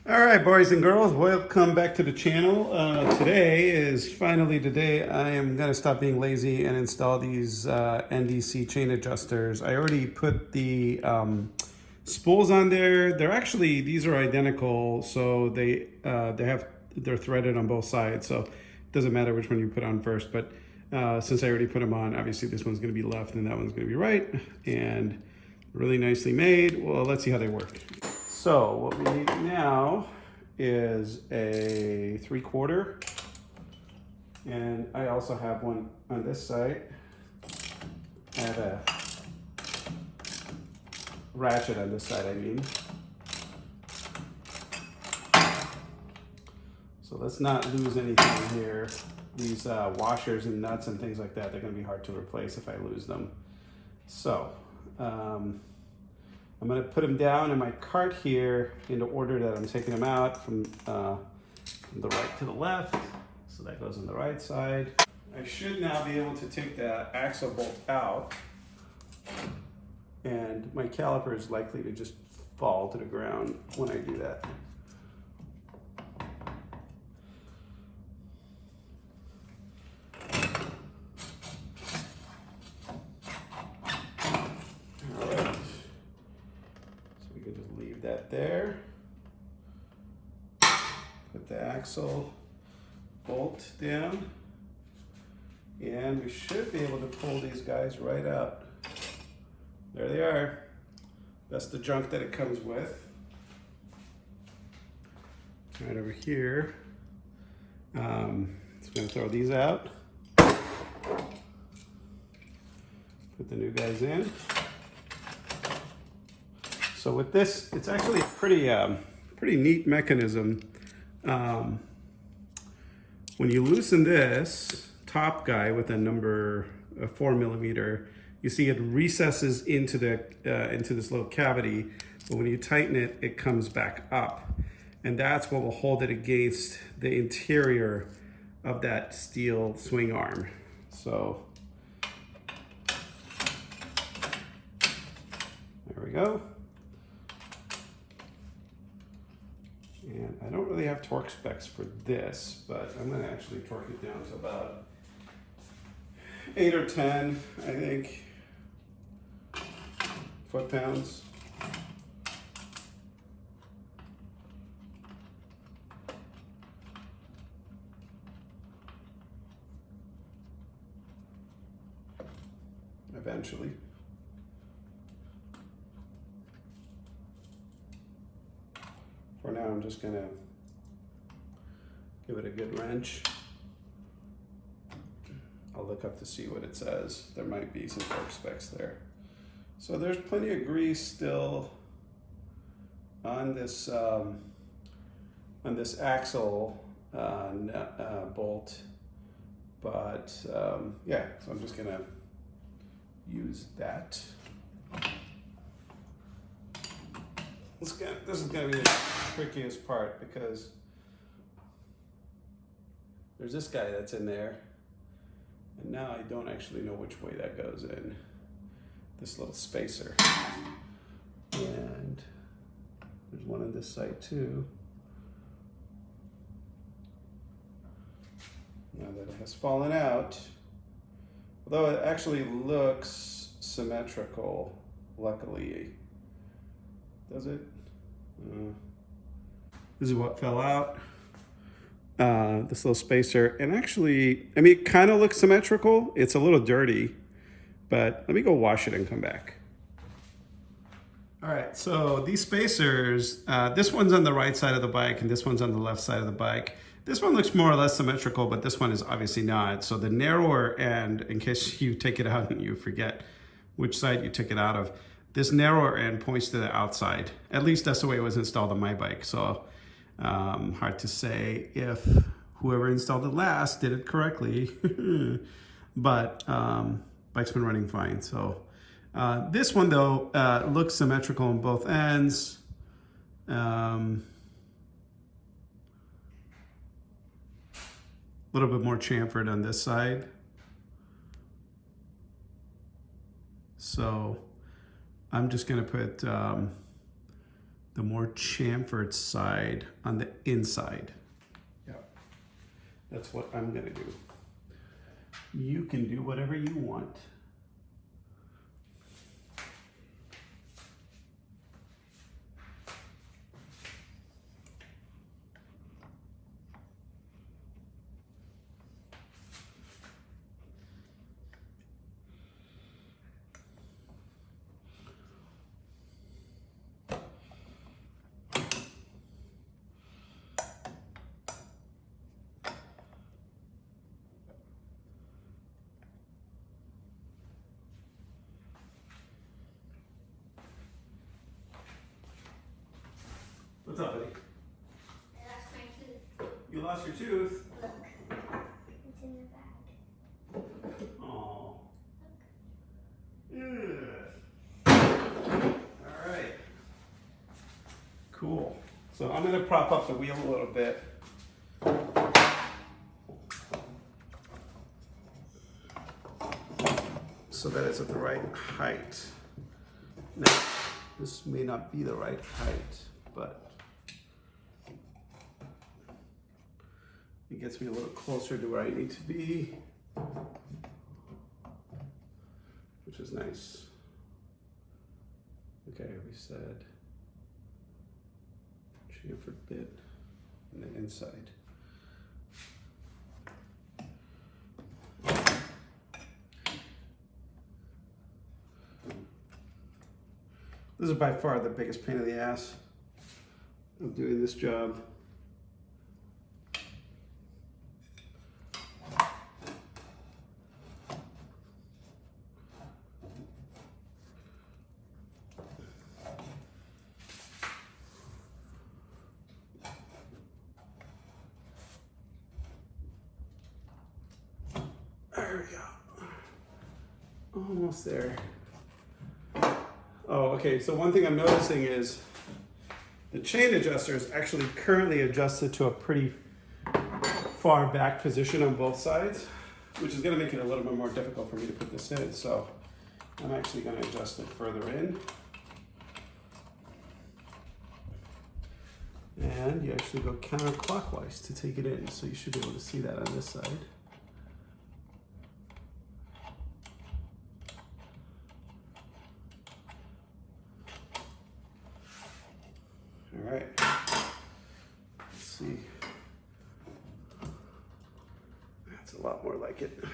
All right, boys and girls, welcome back to the channel. Today is finally the day I am going to stop being lazy and install these NDC chain adjusters. I already put the spools on there. These are identical, so they're threaded on both sides, so it doesn't matter which one you put on first. But since I already put them on, obviously this one's going to be left and that one's going to be right, and really nicely made. Well, let's see how they work. So what we need now is a 3/4, and I also have one on this side. I have a ratchet on this side, I mean. So let's not lose anything here. These washers and nuts and things like that, they're going to be hard to replace if I lose them. So I'm going to put them down in my cart here in the order that I'm taking them out from the right to the left. So that goes on the right side. I should now be able to take the axle bolt out, and my caliper is likely to just fall to the ground when I do that. That there. Put the axle bolt down, and we should be able to pull these guys right out. There they are. That's the junk that it comes with. Right over here. So I'm going to throw these out. Put the new guys in. So with this, it's actually a pretty neat mechanism. When you loosen this top guy with a number 4mm, you see it recesses into this little cavity. But when you tighten it, it comes back up, and that's what will hold it against the interior of that steel swing arm. So there we go. And I don't really have torque specs for this, but I'm going to actually torque it down to about 8 or 10, I think, foot-pounds. Eventually. For now, I'm just gonna give it a good wrench. I'll look up to see what it says. There might be some torque specs there. So there's plenty of grease still on this axle bolt, but yeah. So I'm just gonna use that. This is going to be the trickiest part, because there's this guy that's in there, and now I don't actually know which way that goes in. This little spacer. And there's one on this side too. Now that it has fallen out, although it actually looks symmetrical, luckily. Does it? This is what fell out. This little spacer. And actually, I mean, it kind of looks symmetrical. It's a little dirty, but let me go wash it and come back. All right, so these spacers, this one's on the right side of the bike and this one's on the left side of the bike. This one looks more or less symmetrical, but this one is obviously not. So the narrower end, in case you take it out and you forget which side you took it out of, this narrower end points to the outside. At least that's the way it was installed on my bike. So hard to say if whoever installed it last did it correctly, but bike's been running fine. So this one though looks symmetrical on both ends. A little bit more chamfered on this side. So I'm just going to put the more chamfered side on the inside. Yeah, that's what I'm gonna do. You can do whatever you want. What's up, buddy? I lost my tooth. You lost your tooth? Look. It's in the bag. Oh. All right. Cool. So I'm going to prop up the wheel a little bit. So that it's at the right height. Now, this may not be the right height, but it gets me a little closer to where I need to be, which is nice. Okay, we said chamfered bit on the inside. This is by far the biggest pain in the ass of doing this job. There we go. Almost there. Oh, okay, so one thing I'm noticing is the chain adjuster is actually currently adjusted to a pretty far back position on both sides, which is gonna make it a little bit more difficult for me to put this in. So I'm actually gonna adjust it further in. And you actually go counterclockwise to take it in. So you should be able to see that on this side. All right, let's see. That's a lot more like it.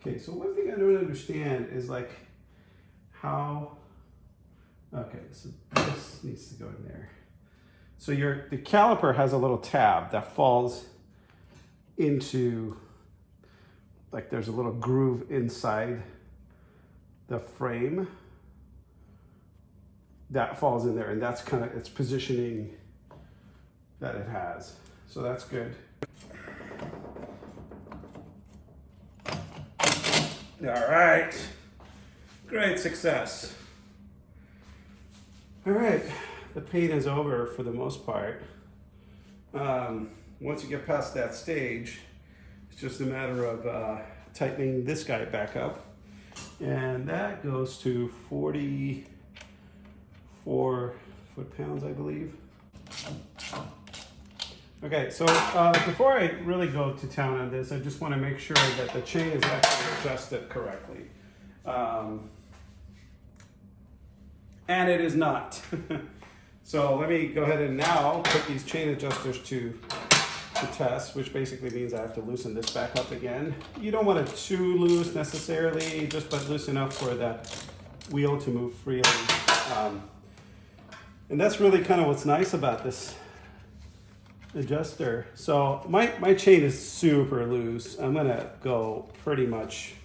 Okay, so one thing I don't understand is like how, okay, so this needs to go in there. So the caliper has a little tab that falls into, like there's a little groove inside the frame that falls in there, and that's kind of its positioning that it has. So that's good. All right, great success. All right, the pain is over for the most part. Once you get past that stage, it's just a matter of tightening this guy back up. And that goes to 44 foot-pounds, I believe. Okay, so before I really go to town on this, I just want to make sure that the chain is actually adjusted correctly. And it is not. So let me go ahead and now put these chain adjusters to test, which basically means I have to loosen this back up again. You don't want it too loose necessarily, just but loose enough for that wheel to move freely. And that's really kind of what's nice about this adjuster. So my chain is super loose. I'm gonna go pretty much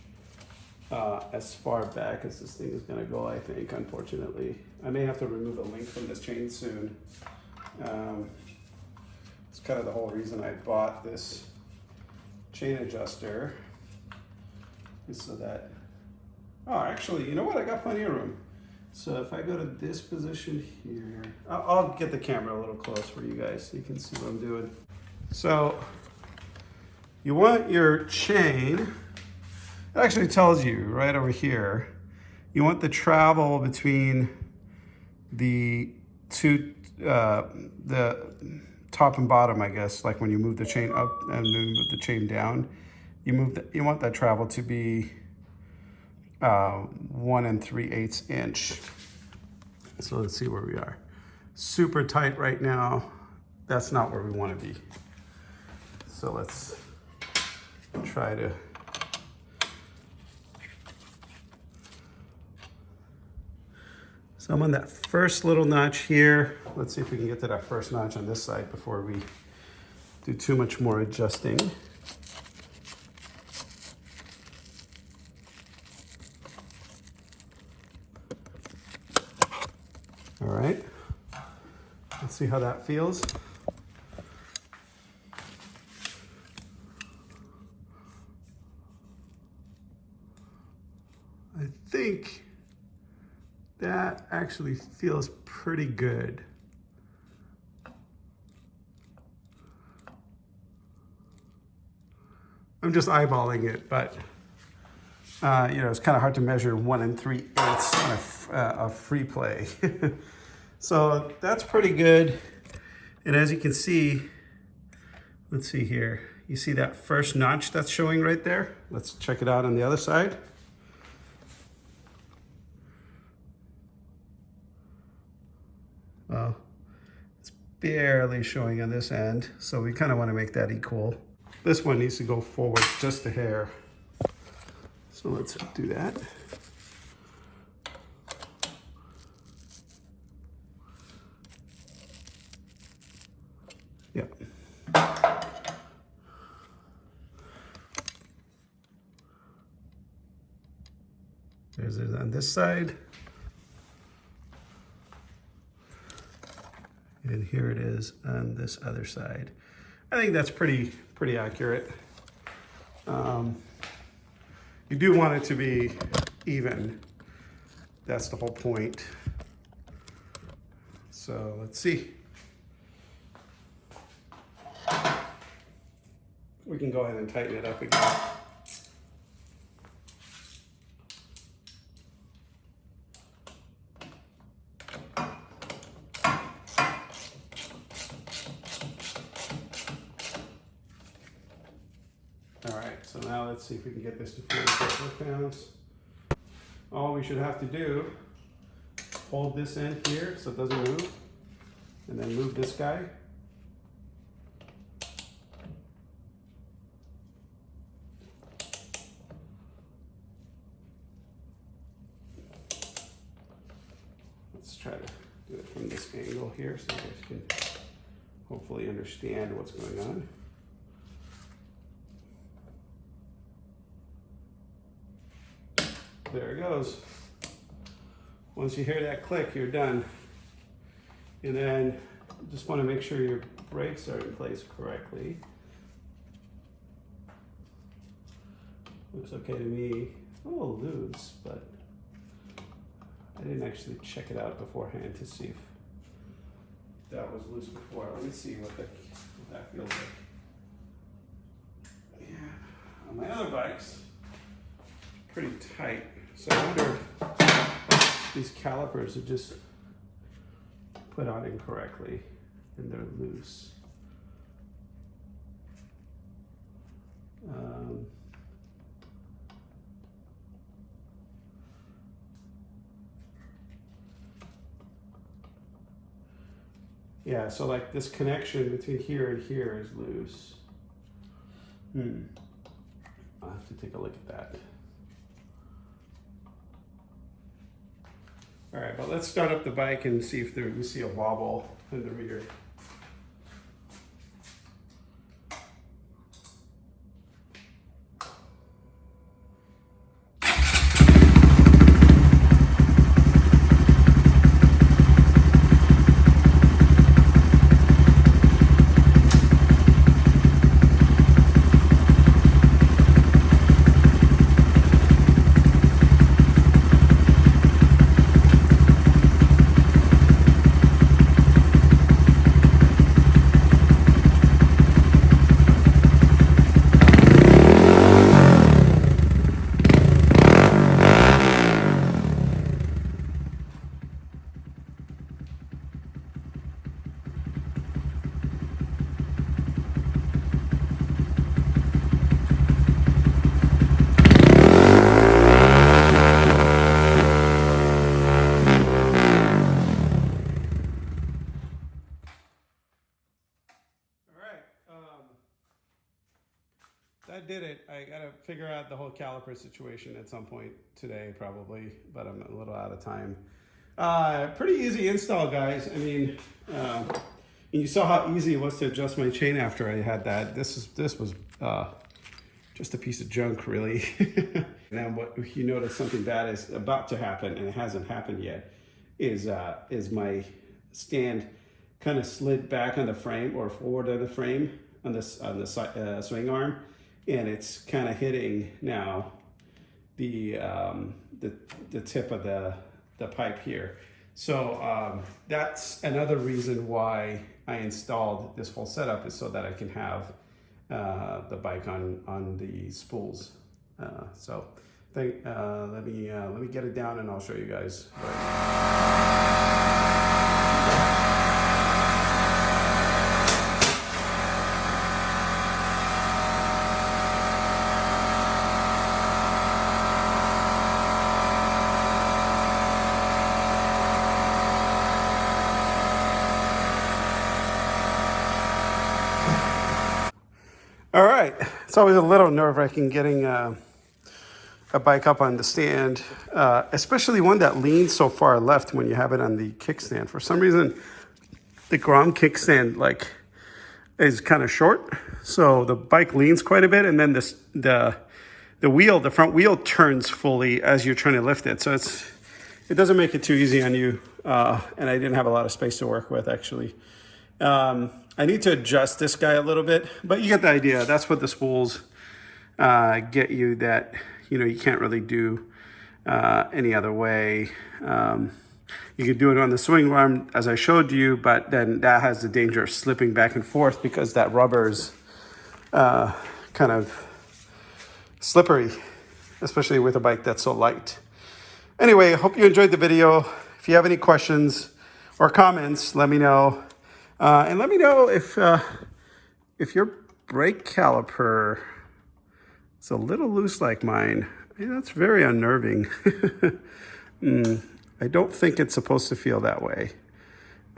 as far back as this thing is gonna go, I think, unfortunately. I may have to remove a link from this chain soon. It's kind of the whole reason I bought this chain adjuster, is so that, oh, actually, you know what? I got plenty of room. So if I go to this position here, I'll get the camera a little close for you guys so you can see what I'm doing. So you want your chain, it actually tells you right over here, you want the travel between the two, the top and bottom, I guess, like when you move the chain up and then move the chain down, you want that travel to be 1 3/8 inch. So let's see where we are. Super tight right now. That's not where we want to be. So let's try to so I'm on that first little notch here. Let's see if we can get to that first notch on this side before we do too much more adjusting. All right, let's see how that feels. I think that actually feels pretty good. I'm just eyeballing it, but you know, it's kind of hard to measure 1 3/8 on a free play. So that's pretty good. And as you can see, let's see here. You see that first notch that's showing right there? Let's check it out on the other side. Well, it's barely showing on this end, so we kind of want to make that equal. This one needs to go forward just a hair. So let's do that. Yeah. There's it on this side. And here it is on this other side. I think that's pretty accurate. You do want it to be even. That's the whole point. So let's see. We can go ahead and tighten it up again. All right, so now let's see if we can get this to 44 foot-pounds. All we should have to do, hold this end here so it doesn't move, and then move this guy. Let's try to do it from this angle here so you guys can hopefully understand what's going on. There it goes. Once you hear that click, you're done. And then you just want to make sure your brakes are in place correctly. Looks okay to me. A little loose, but I didn't actually check it out beforehand to see if that was loose before. Let me see what that feels like. Yeah, on my other bikes, pretty tight. So I wonder if these calipers are just put on incorrectly and they're loose. Yeah, so like this connection between here and here is loose. I'll have to take a look at that. All right, but let's start up the bike and see if we see a wobble in the rear. did it. I gotta figure out the whole caliper situation at some point today, probably, but I'm a little out of time. Pretty easy install, guys. I mean, and you saw how easy it was to adjust my chain after I had that. This was just a piece of junk, really. Now, what you notice something bad is about to happen, and it hasn't happened yet, is my stand kind of slid back on the frame or forward of the frame on the swing arm, and it's kind of hitting now the tip of the pipe here. So that's another reason why I installed this whole setup, is so that I can have the bike on the spools. So let me get it down and I'll show you guys. All right, it's always a little nerve-wracking getting a bike up on the stand, especially one that leans so far left when you have it on the kickstand. For some reason, the Grom kickstand is kind of short, so the bike leans quite a bit, and then the front wheel turns fully as you're trying to lift it. So it doesn't make it too easy on you, and I didn't have a lot of space to work with, actually. I need to adjust this guy a little bit, but you get the idea. That's what the spools get you, that you can't really do any other way. You can do it on the swing arm as I showed you, but then that has the danger of slipping back and forth because that rubber is kind of slippery, especially with a bike that's so light. Anyway, I hope you enjoyed the video. If you have any questions or comments, let me know. And let me know if your brake caliper is a little loose like mine. That's very unnerving. I don't think it's supposed to feel that way.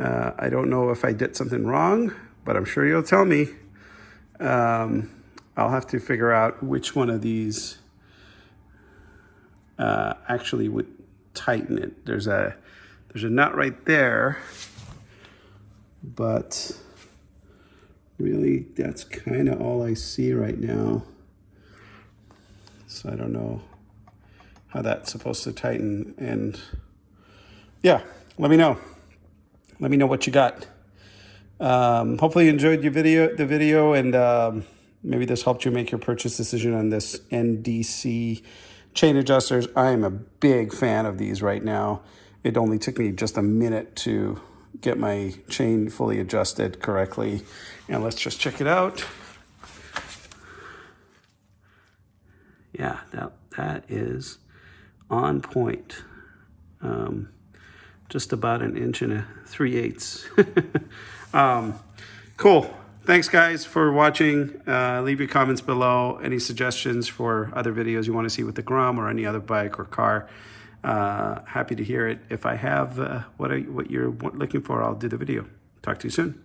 I don't know if I did something wrong, but I'm sure you'll tell me. I'll have to figure out which one of these actually would tighten it. There's a nut right there. But really, that's kind of all I see right now. So I don't know how that's supposed to tighten. And yeah, let me know. Let me know what you got. Hopefully you enjoyed the video, and maybe this helped you make your purchase decision on this NDC chain adjusters. I am a big fan of these right now. It only took me just a minute to get my chain fully adjusted correctly. And let's just check it out. Yeah, that is on point. Just about 1 3/8 inches. Cool. Thanks, guys, for watching. Leave your comments below. Any suggestions for other videos you want to see with the Grom or any other bike or car. Happy to hear it. If I have what you're looking for, I'll do the video. Talk to you soon.